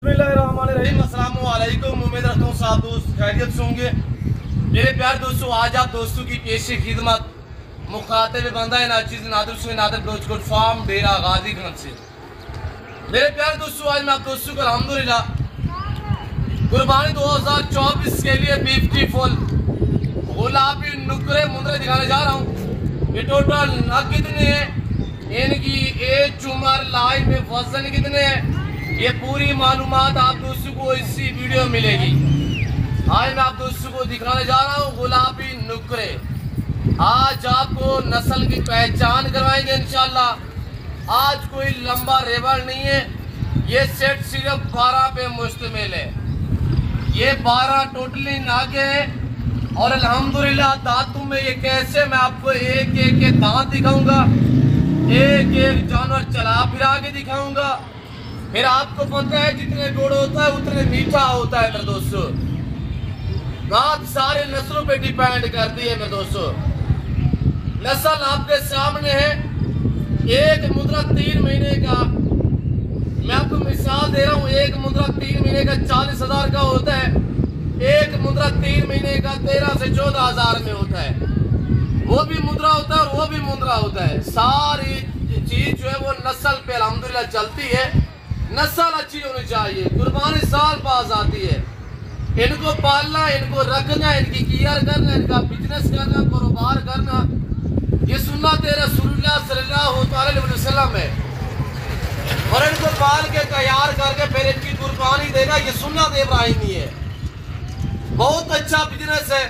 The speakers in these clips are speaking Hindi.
बिस्मिल्लाहिर्रहमानिर्रहीम। अस्सलाम वालेकुम। उम्मीद रखता हूँ साथ दोस्त खैरियत से होंगे। मेरे प्यार दोस्तों, आज आप दोस्तों की पेशी खिदमत मुखातिब बंदा है नाचीज नादिर से नादिर ब्रोचकोट फार्म डेरा गाजी गंज से। मेरे प्यार दोस्तों, आज मैं आप दोस्तों को अल्हम्दुलिल्लाह कुर्बानी 2024 के लिए ब्यूटीफुल गुलाबी नुकरे मुंदरे दिखाने जा रहा हूँ। ये टोटल नग कितने हैं, इनकी एज उम्र लाइफ में वजन कितने हैं, ये पूरी मालूमात आप दोस्तों को इसी वीडियो में मिलेगी। आज मैं आप दोस्तों को दिखाने जा रहा हूँ गुलाबी नुकरे। आज आपको नस्ल की पहचान करवाएंगे इंशाल्लाह। आज कोई लंबा रेवड़ नहीं है, ये सेट सिर्फ 12 पे मुश्तमिल है। ये 12 टोटली नागे हैं और अल्हम्दुलिल्लाह दांतों में ये कैसे मैं आपको एक एक के दांत दिखाऊंगा, एक एक जानवर चला फिरा के दिखाऊंगा। फिर आपको पता है जितने गुड़ होता है उतने मीठा होता है मेरे दोस्तों। बात सारे नस्लों पे डिपेंड करती है मेरे दोस्तों। नस्ल आपके सामने है, एक मुद्रा 3 महीने का, मैं आपको मिसाल दे रहा हूँ। एक मुद्रा 3 महीने का 40,000 का होता है, एक मुद्रा 3 महीने का 13 से 14,000 में होता है। वो भी मुद्रा होता है और वो भी मुद्रा होता है। सारी चीज जो है वो नस्ल पे अल्हम्दुलिल्लाह चलती है। नस्ल अच्छी होनी चाहिए। कुर्बानी साल पास आती है, इनको पालना, इनको रखना, इनकी केयर करना, इनका बिजनेस करना, कारोबार करना, ये सुन्नत रसूलुल्लाह सल्लल्लाहु अलैहि वसल्लम है। और इनको पाल के तैयार करके फिर इनकी कुर्बानी देना, ये सुन्नत इब्राहिमी है। बहुत अच्छा बिजनेस है,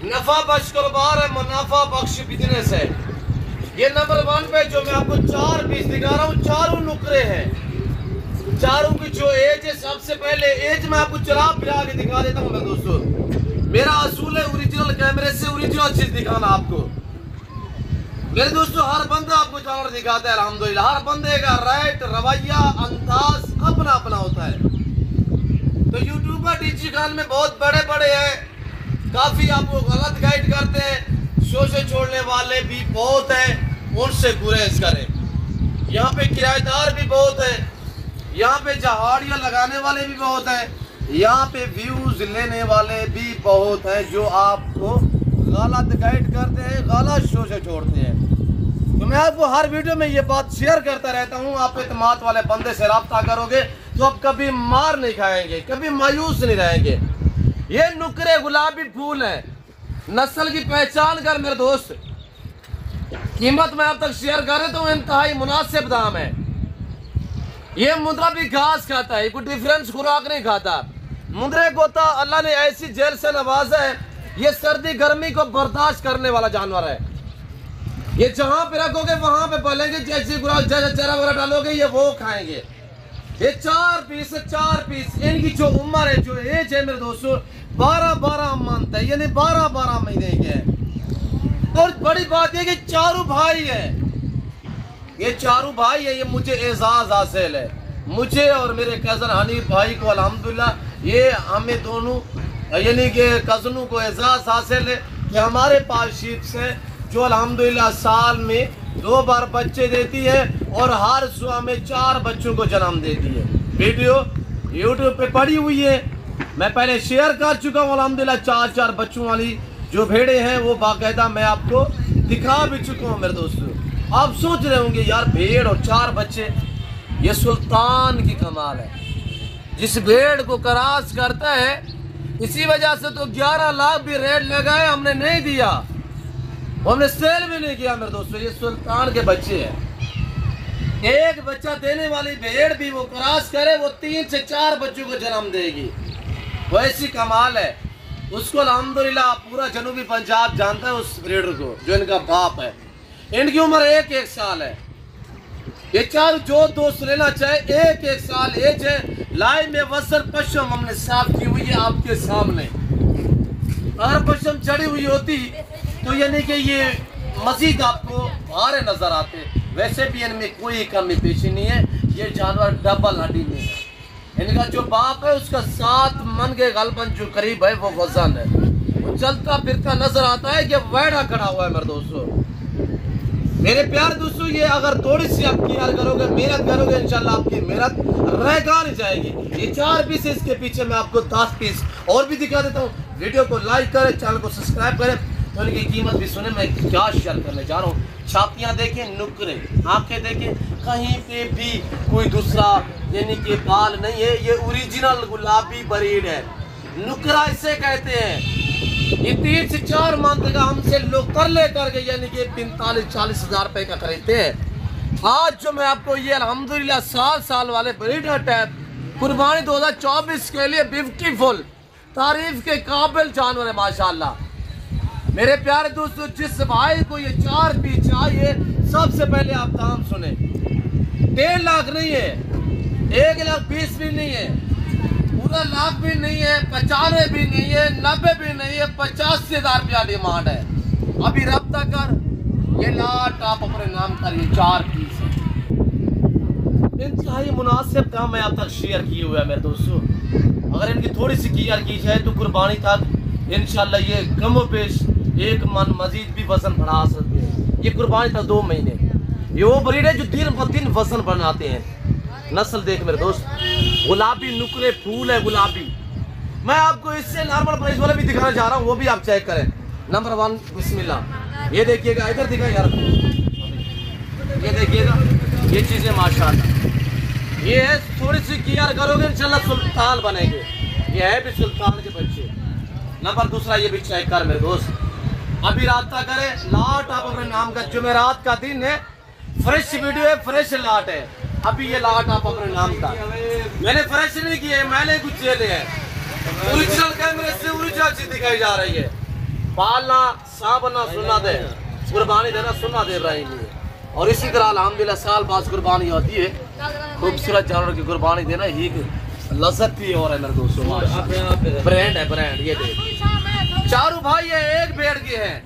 नफा बख्श कारोबार है, मुनाफा बख्श बिजनेस है। ये नंबर 1 पे जो मैं आपको 4 पीस दिखा रहा हूँ, चारों नुकरे हैं। चारों की जो एज है, सबसे पहले एज मैं आपको चला फिरा के दिखा देता हूँ मेरे दोस्तों। मेरा असूल है ओरिजिनल कैमरे से ओरिजिनल चीज दिखाना आपको। मेरे दोस्तों, हर बंदा आपको जानवर दिखाता है अल्हम्दुलिल्लाह। हर बंदे का राइट रवैया अंदाज अपना अपना होता है। तो यूट्यूबर डिजिटल में बहुत बड़े बड़े हैं, काफी आपको गलत गाइड करते हैं। शो से छोड़ने वाले भी बहुत हैं, उनसे गुरेज करें। यहाँ पे किराएदार भी बहुत है, यहाँ पे जहाड़ियाँ लगाने वाले भी बहुत हैं, यहाँ पे व्यूज लेने वाले भी बहुत हैं जो आपको गलत गाइड करते हैं, गलत शो से छोड़ते हैं। तो मैं आपको हर वीडियो में ये बात शेयर करता रहता हूँ। आप एतमाद वाले बंदे से रब्ता करोगे तो आप कभी मार नहीं खाएंगे, कभी मायूस नहीं रहेंगे। ये नुकरे गुलाबी फूल है, नस्ल की पहचान कर मेरे दोस्त। कीमत में आप तक शेयर करें तो इंतहाई मुनासिब दाम है। ये मुद्रा भी घास खाता है, कोई डिफरेंस खुराक नहीं खाता। मुद्रे को तो अल्लाह ने ऐसी जेल से नवाजा है, ये सर्दी गर्मी को बर्दाश्त करने वाला जानवर है। ये जहां पे रखोगे वहां पे पलेंगे, जैसे चारा वगैरह डालोगे ये वो खाएंगे। ये 4 पीस इनकी जो उम्र है, जो एज है मेरे दोस्तों, 12 मंथ है, यानी 12 महीने के हैं। और बड़ी बात यह कि चारों भाई है, ये चारों भाई है। ये मुझे एजाज हासिल है, मुझे और मेरे कज़न हनीफ भाई को अल्हम्दुलिल्लाह, ये हमें दोनों यानी कि कज़नों को एजाज हासिल है कि हमारे पास शीप से जो अल्हम्दुलिल्लाह साल में 2 बार बच्चे देती है और हर सुबह में 4 बच्चों को जन्म देती है। वीडियो यूट्यूब पे पड़ी हुई है, मैं पहले शेयर कर चुका हूँ अल्हम्दुलिल्लाह। 4 बच्चों वाली जो भेड़े हैं वो बाकायदा मैं आपको दिखा भी चुका हूँ मेरे दोस्तों। आप सोच रहे होंगे यार भेड़ और 4 बच्चे, ये सुल्तान की कमाल है। जिस भेड़ को क्रॉस करता है, इसी वजह से तो 11 लाख भी रेट लगाए, हमने नहीं दिया, हमने सेल भी नहीं किया मेरे दोस्तों। ये सुल्तान के बच्चे हैं। एक बच्चा देने वाली भेड़ भी वो क्रॉस करे, वो 3 से 4 बच्चों को जन्म देगी। वो ऐसी कमाल है, उसको अल्हम्दुलिल्लाह पूरा जनूबी पंजाब जानता है उस भेड़ को, जो इनका बाप है। इनकी उम्र 1 साल है। ये 4 जो दोस्त लेना चाहे 1 साल एज है। लाइव में वसन पश्चिम हमने साफ की हुई है आपके सामने। अगर पश्चिम चढ़ी हुई होती तो यानी कि ये मजीद आपको भारे नजर आते। वैसे भी इनमें कोई कमी पेशी नहीं है। ये जानवर डबल हड्डी में है। इनका जो बाप है उसका 7 मन के गलबन जो करीब है वो वजन है। वो चलता फिरता नजर आता है कि वैड़ा खड़ा हुआ है मेरे दोस्तों। मेरे प्यार दोस्तों, ये अगर थोड़ी सी आप केयर करोगे, मेहनत करोगे, इंशाल्लाह आपकी मेहनत रहगा नहीं जाएगी। ये 4 पीस है, इसके पीछे मैं आपको 10 पीस और भी दिखा देता हूँ। वीडियो को लाइक करें, चैनल को सब्सक्राइब करें, तो इनकी कीमत भी सुने। मैं क्या शेयर करने जा रहा हूँ। छातियाँ देखें, नुकरे, आंखें देखें, कहीं पे भी कोई दूसरा यानी कि बाल नहीं है। ये ओरिजिनल गुलाबी ब्रीड है, नुकरा इसे कहते हैं। ये 3 से 4 मंथ का हमसे लोग कर ले करके यानी कि 45-40 हज़ार रुपए का खरीदते हैं। आज जो मैं आपको ये अल्हम्दुलिल्लाह साल वाले ब्रीडर टैप कुर्बानी 2024 के लिए ब्यूटीफुल तारीफ के काबिल जानवर है माशाल्लाह। मेरे प्यारे दोस्तों, जिस भाई को ये 4 पीस चाहिए, सबसे पहले आप दाम सुने। 1.5 लाख नहीं है, 1,20,000 भी नहीं है, पूरा लाख भी नहीं है, 95 भी नहीं है, 90 भी नहीं है, 85,000 रुपया डिमांड है। अभी रब्ता कर, ये लाट आप अपने नाम कर, ये 4 पीस है। इंतहाई मुनासिब काम मैं आप तक शेयर किए हुए है मेरे दोस्तों। अगर इनकी थोड़ी सी केयर की जाए तो कुर्बानी तक इंशाल्लाह ये कम पेश 1 मन मजीद भी वजन बढ़ा सकते हैं। ये कुर्बानी तक 2 महीने, ये वो ब्रीड है जो दिन ब दिन वजन बनाते हैं। नस्ल देख मेरे दोस्त, गुलाबी नुकरे फूल है गुलाबी। मैं आपको इससे नॉर्मल प्राइस वाला भी दिखाना चाह रहा हूँ, वो भी आप चेक करें। नंबर 1 बिस्मिल्लाह, ये देखिएगा, इधर दिखा यार, ये देखिएगा, ये चीज़ें माशाल्लाह। ये है, थोड़ी सी केयर करोगे इंशाल्लाह सुल्तान बनेंगे। ये है भी सुल्तान के बच्चे। नंबर 2 ये भी चेक कर मेरे दोस्त। अभी रास्ता करे, लाट आप अपने नाम का, जुमेरात का दिन है, फ्रेश वीडियो है, फ्रेश लाट है। अभी ये लाट आप अपने नाम का, मैंने फ्रेश नहीं किए, मैंने कुछ चेले हैं, ओरिजिनल कैमरे से ओरिजिनल चीज दिखाई जा रही है। पालना साबना सुना दे, कुर्बानी देना सुना दे रही है। और इसी तरह अल्हम्दुलिल्लाह साल बाद कुर्बानी होती है। खूबसूरत जानवर की कुर्बानी देना ही लज्जत भी और है मेरे दोस्तों। ब्रांड है, ब्रांड। ये देख, चारों भाई ये एक बेड़ के हैं।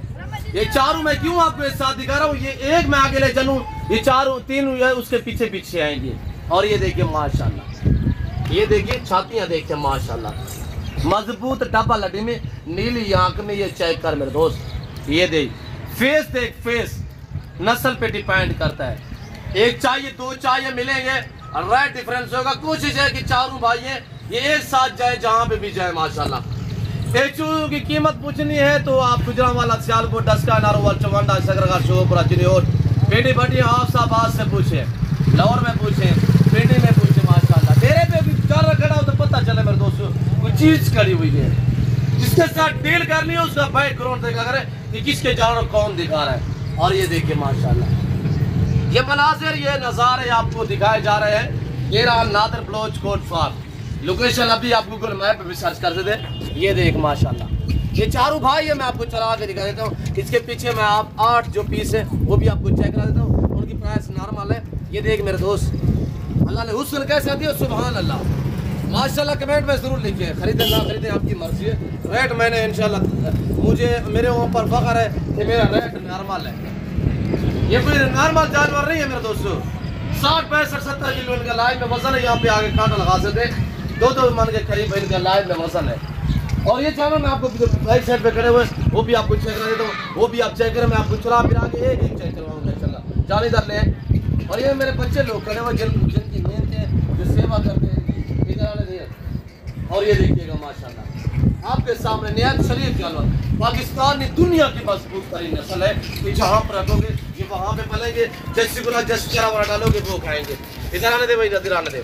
ये चारों मैं क्यों आपको एक साथ दिखा रहा हूँ, ये एक मैं आगे ले चलूं, ये चारों 3 उसके पीछे पीछे आएंगे। और ये देखिए माशाल्लाह, ये देखिए छातियां देखिए माशाल्लाह, मजबूत डबल हड्डी में, नीली आंख में। ये चेक कर मेरे दोस्त, ये देख फेस देख, फेस नस्ल पे डिपेंड करता है। एक चाहिए 2 चाहिए मिलेंगे, रेट डिफरेंस होगा। कोशिश है कि चारों भाई ये एक साथ जाए, जहाँ पे भी जाए माशाल्लाह। एचू की कीमत पूछनी है तो आप गुजरांवाला, सियालकोट, डस्का, नारोवाल, चवंडा, सकरगा, शोपुरा, चिन्योट, पेटी भट्टी, हाफसाबाद से पूछे, लाहौर में पूछे, पेटी में पूछे माशाल्लाह। डेरे पे भी चार खड़ा हो तो पता चले मेरे दोस्तों कोई चीज खड़ी हुई है। जिसके साथ डील करनी है उसका बैकग्राउंड देखा करे कि किसके जानवर कौन दिखा रहा है। और ये देखिए माशाल्लाह, ये मनाजिर, ये नज़ारे आपको दिखाए जा रहे हैं। ये रहा नादर ब्लोच कोट फार्म, लोकेशन अभी आप गूगल मैप पे भी सर्च कर सकते हैं। ये देख माशाल्लाह, ये चारों भाई है, मैं आपको चला के दिखा देता हूँ। इसके पीछे मैं आप 8 जो पीस है वो भी आपको चेक करा देता हूँ। उनकी प्राइस नॉर्मल है। ये देख मेरे दोस्त, अल्लाह ने हुस्न कैसे दिया, सुभान अल्लाह माशाल्लाह। कमेंट में जरूर लिखिए, खरीदे ना खरीदे आपकी मर्जी है। रेट मैंने इंशाल्लाह, मुझे मेरे ऊपर फख्र है कि मेरा रेट नॉर्मल है। ये कोई नॉर्मल जानवर नहीं है मेरे दोस्तों। 60-65-70 किलो इनका लाइव में वजन है। यहाँ पे आगे कांटा लगा सकते, 2-2 मन के करीब इनका लाइव में वजन है। और ये जानवर मैं आपको राइट साइड पे खड़े हुए वो भी आपको चेक करा देता हूँ, वो भी आप चेक करें। मैं आपको चला फिर आगे एक चेक करवाऊंगा इंशाल्लाह, जान इधर ले। और ये मेरे बच्चे लोग खड़े हुए जिनकी मेहनत है, जो सेवा करते हैं, इधर आने दिए। और ये देखिएगा माशाल्लाह आपके सामने नहायत शरीफ जानवर, पाकिस्तान में दुनिया की मजबूत तरीन नस्ल है कि जहाँ पर रखोगे ये वहाँ पे पलेंगे। जैसे गुना जैसे चरा वाला डालोगे वो खाएंगे। इधर आने दे भाई, इधर आने दे।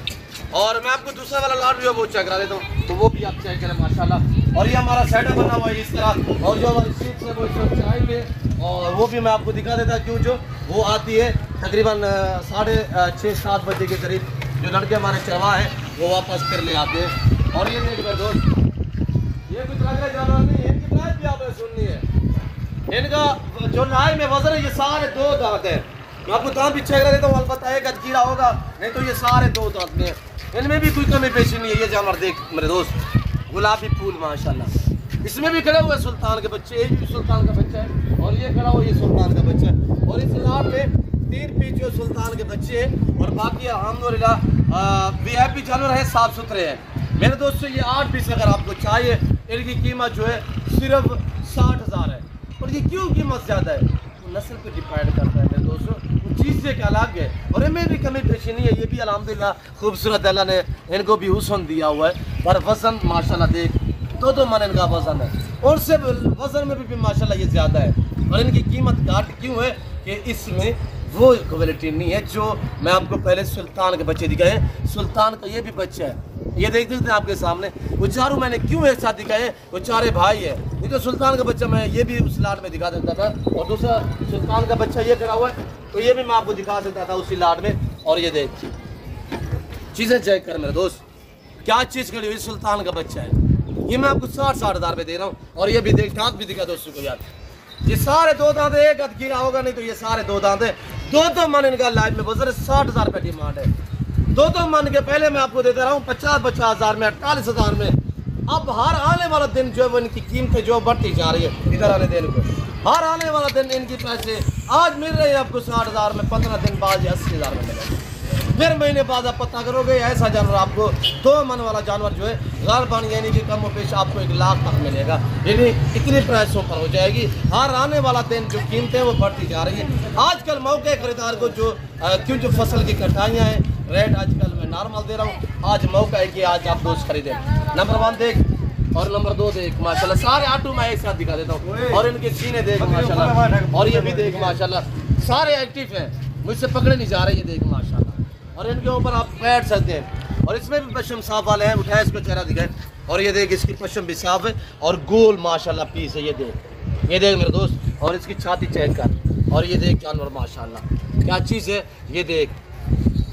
और मैं आपको दूसरा वाला लाट भी वो चेक करा देता हूँ, तो वो भी आप चेक करें माशाल्लाह। और ये हमारा सेटअप बना हुआ है इस तरह। और जो हमारी सीट है वो सब चाहेंगे, और वो भी मैं आपको दिखा देता क्यों। जो वो आती है तकरीबन 6:30-7 बजे के करीब। जो लड़के हमारे चरवा है वो वापस फिर ले आते हैं। और ये देख मेरे दोस्त, ये कुछ लग रहा जानवर नहीं है, इनकी प्राइस भी आपने सुननी है। इनका जो नाई में वजन है ये सारे 2 दांत है। मैं आपको दांत भी चेक कर देता हूँ, अलबत्ता एक कीड़ा होगा, नहीं तो ये सारे 2 दांत में। इनमें भी कोई कमी पेशी नहीं है। ये जानवर देख मेरे दोस्त, गुलाबी फूल माशाल्लाह। इसमें भी खड़े हुए सुल्तान के बच्चे, ये भी सुल्तान का बच्चा है। और ये खड़ा हुआ ये सुल्तान का बच्चा है। और इस लाट में 3 पीस जो सुल्तान के बच्चे हैं। और बाकी अल्हम्दुलिल्लाह वीआईपी जानवर है, साफ सुथरे हैं मेरे दोस्तों। ये 8 पीस अगर आपको चाहिए, इनकी कीमत जो है सिर्फ 60,000 है। और ये क्यों कीमत ज़्यादा है, नस्ल पे डिपेंड करता है मेरे दोस्तों, चीज़ से क्या अलग है। और इनमें भी कमी पेशी नहीं है, ये भी अल्हम्दुलिल्लाह खूबसूरत अल्लाह ने इनको भी हुस्न दिया हुआ है। पर वज़न माशाल्लाह देख 2-2 मन इनका वज़न है, और से वज़न में भी माशाल्लाह ये ज़्यादा है। और इनकी कीमत घाट क्यों है कि इसमें वो क्वालिटी नहीं है जो मैं आपको पहले सुल्तान के बच्चे दिखाए। सुल्तान का ये भी बच्चा है, ये देख सकते हैं आपके सामने। वो चारों मैंने क्यों एक साथ दिखाए, वो चारे भाई है। ये जो सुल्तान का बच्चा मैं ये भी उस लाट में दिखा देता था, और दूसरा सुल्तान का बच्चा ये खड़ा हुआ है, तो ये भी मैं आपको दिखा सकता था उसी लाट में। और ये देख चीज़ें चेक कर मेरे दोस्त, क्या चीज़ खड़ी हुई, सुल्तान का बच्चा है। ये मैं आपको 60-60 हज़ार पे दे रहा हूँ। और ये भी देख दांत भी दिखा दोस्तों को यार, ये सारे 2 दांत, एक हद गिरा होगा नहीं तो ये सारे 2 दांत है। 2-2 मन इनका लाइफ में बजर 60 हज़ार रुपये डिमांड है। 2-2 मन के पहले मैं आपको देता रहा हूँ 50-50 हज़ार में, 48 हज़ार में। अब हर आने वाला दिन जो है वो इनकी कीमतें जो बढ़ती जा रही है, इधर आने दिन को हर आने वाला दिन इनकी पैसे आज मिल रहे हैं आपको 60 हज़ार में, 15 दिन बाद 80 हज़ार में मिलेगा। फिर महीने बाद आप पता करोगे ऐसा जानवर आपको 2 मन वाला जानवर जो है गालबान यानी कि कम पेश आपको 1 लाख तक मिलेगा, यानी इतनी प्राइसों पर हो जाएगी। हर आने वाला दिन जो कीमतें वो बढ़ती जा रही है। आजकल मौके खरीदार को जो क्यों जो फसल की कटाइयाँ हैं, रेट आजकल मैं नॉर्मल दे रहा हूँ। आज मौका है कि आज आप दोस्त खरीदें। नंबर 1 देख और नंबर 2 देख माशाल्लाह, सारे आटू मैं एक साथ दिखा देता हूँ। और इनके सीने देख माशाल्लाह, और ये भी देख माशाल्लाह, सारे एक्टिव हैं, मुझसे पकड़े नहीं जा रहे, ये देख माशाल्लाह। और इनके ऊपर आप बैठ सकते हैं। और इसमें भी पश्चिम साफ वाले हैं, उठाए इसको चेहरा दिखाए। और ये देख इसकी पश्चिम भी साफ है और गोल माशाल्लाह पीस है, ये देख मेरे दोस्त। और इसकी छाती चेक कर, और ये देख जानवर माशाल्लाह क्या चीज़ है, ये देख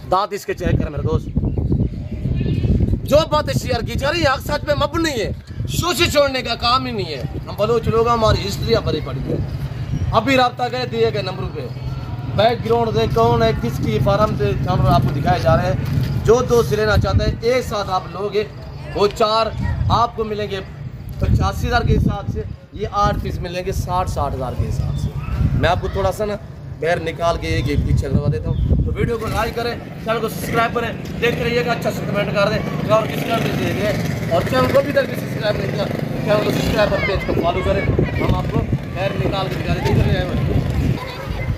दांत इसके चेक कर मेरे दोस्त। जो बातें शेयर की जा रही है सच में मब नहीं है, सोचे छोड़ने का काम ही नहीं है। हम बलोच लोग हमारी हिस्ट्री भरी पड़ी है। अभी रब्ता गए दिए गए नंबरों पे, बैकग्राउंड देख कौन है, किसकी फार्म से जानवर आपको दिखाए जा रहे हैं। जो दोस्त लेना चाहते हैं एक साथ आप लोगे, वो 4 आपको मिलेंगे 85 हज़ार के हिसाब से, ये 8 पीस मिलेंगे 60-60 हज़ार के हिसाब से। मैं आपको थोड़ा सा ना बैर निकाल के एक पीछे करवा देता हूँ। तो वीडियो को लाइक करें, चैनल को सब्सक्राइब करें, देखते रहिएगा, अच्छा से कमेंट कर दें और किसका दीजिएगा। और चैनल को भी तक भी सब्सक्राइब नहीं किया, चैनल को सब्सक्राइब और पेज को फॉलो करें। हम आपको बैर निकाल के दिखा देते।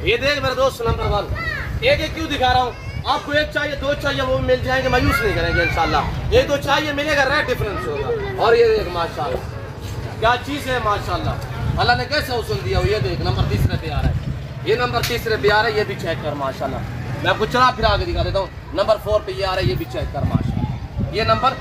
ये देख मेरे दोस्त नंबर 1, एक क्यों दिखा रहा हूँ आपको, 1 चाहिए 2 चाहिए वो भी मिल जाएंगे, मायूस नहीं करेंगे इंशाल्लाह। 1-2 चाहिए मिलेगा, रेट डिफरेंस होगा। और ये देख माशाल्लाह क्या चीज़ है माशाल्लाह, अल्लाह ने कैसा उसूल दिया हो। ये देख नंबर 3 पे आ रहा है, ये नंबर 3 पे आ रहा है, ये भी चेक कर माशाल्लाह। मैं आपको चला फिर आगे दिखा देता हूँ। नंबर 4 पे ये आ रहा है, ये भी चेक कर माशाल्लाह। ये नंबर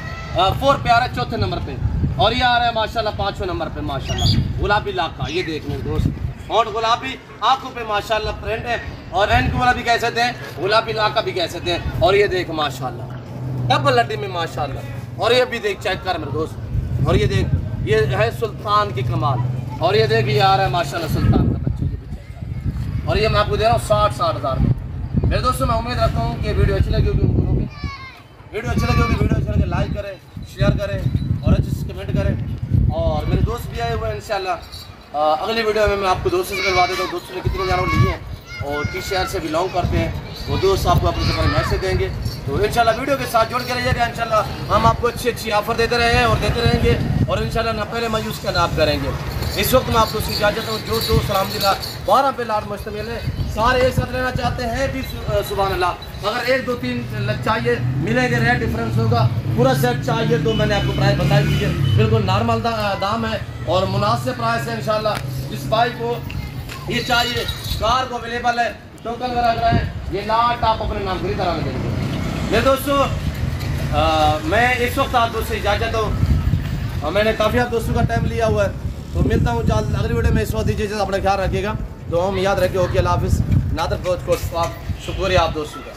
4 पे आ रहा है, 4थे नंबर पे। और ये आ रहा है माशाल्लाह 5वें नंबर पे माशाल्लाह, गुलाबी लाका। ये देख मेरे दोस्त, और गुलाबी आंखों पे माशाल्लाह प्रिंट है, और एंड वाला भी कह सकते हैं, गुलाबी लाका भी कह सकते हैं। और ये देख माशाल्लाह डबल लड्डी में माशाल्लाह। और ये भी देख चेक कर मेरे दोस्त। और ये देख ये है सुल्तान की कमाल। और ये देख ये आ रहा है माशाल्लाह सुल्तान का बच्चा, ये भी चेक कर। और ये मैं आपको दे रहा हूँ 60-60 हज़ार में। मेरे दोस्तों मैं उम्मीद रखता हूँ कि वीडियो अच्छी लगी होगी, वीडियो अच्छी लगी होगी, वीडियो अच्छी लगे लाइक करें, शेयर करें और अच्छे से कमेंट करें। और मेरे दोस्त भी आए हुए हैं इंशाल्लाह। अगली वीडियो में मैं आपको दोस्तों से करवा देता हूँ, दोस्तों ने कितने जानवर लिए हैं और किस शहर से बिलोंग करते हैं, वो दोस्त आपको अपने से मैसेज देंगे। तो इंशाल्लाह वीडियो के साथ जुड़ के रहिएगा। इंशाल्लाह हम आपको अच्छी ऑफर देते रहे हैं और देते रहेंगे, और इंशाल्लाह ना पहले मायूस का नाप करेंगे। इस वक्त मैं आपको उसकी इजाज़त हूँ। जो दोस्त अलहम्दुलिल्लाह 12 पे लाट मुश्तमिल है, सारे एक साथ लेना चाहते हैं भी सुभान अल्लाह। अगर 1-2-3 चाहिए मिलेंगे, रेट डिफरेंस होगा। पूरा सेट चाहिए तो मैंने आपको प्राइस बताई दीजिए, बिल्कुल नॉर्मल दाम है और मुनासिब प्राइस है इंशाल्लाह। जिस भाई को ये चाहिए कार को अवेलेबल है, टोकन वगैरह है, ये लाट आप अपने नाम पूरी तरह देंगे। मेरे दोस्तों मैं इस वक्त आप दोस्तों से इजाज़त हूँ, मैंने काफ़ी आप दोस्तों का टाइम लिया हुआ है, तो मिलता हूँ जल्द अगली वीडियो में। इस वक्त दीजिए, अपना ख्याल रखिएगा, तो हम याद रखिए। ओके अल्लाह हाफिज़। नादर बहुत शुक्रिया आप दोस्तों का।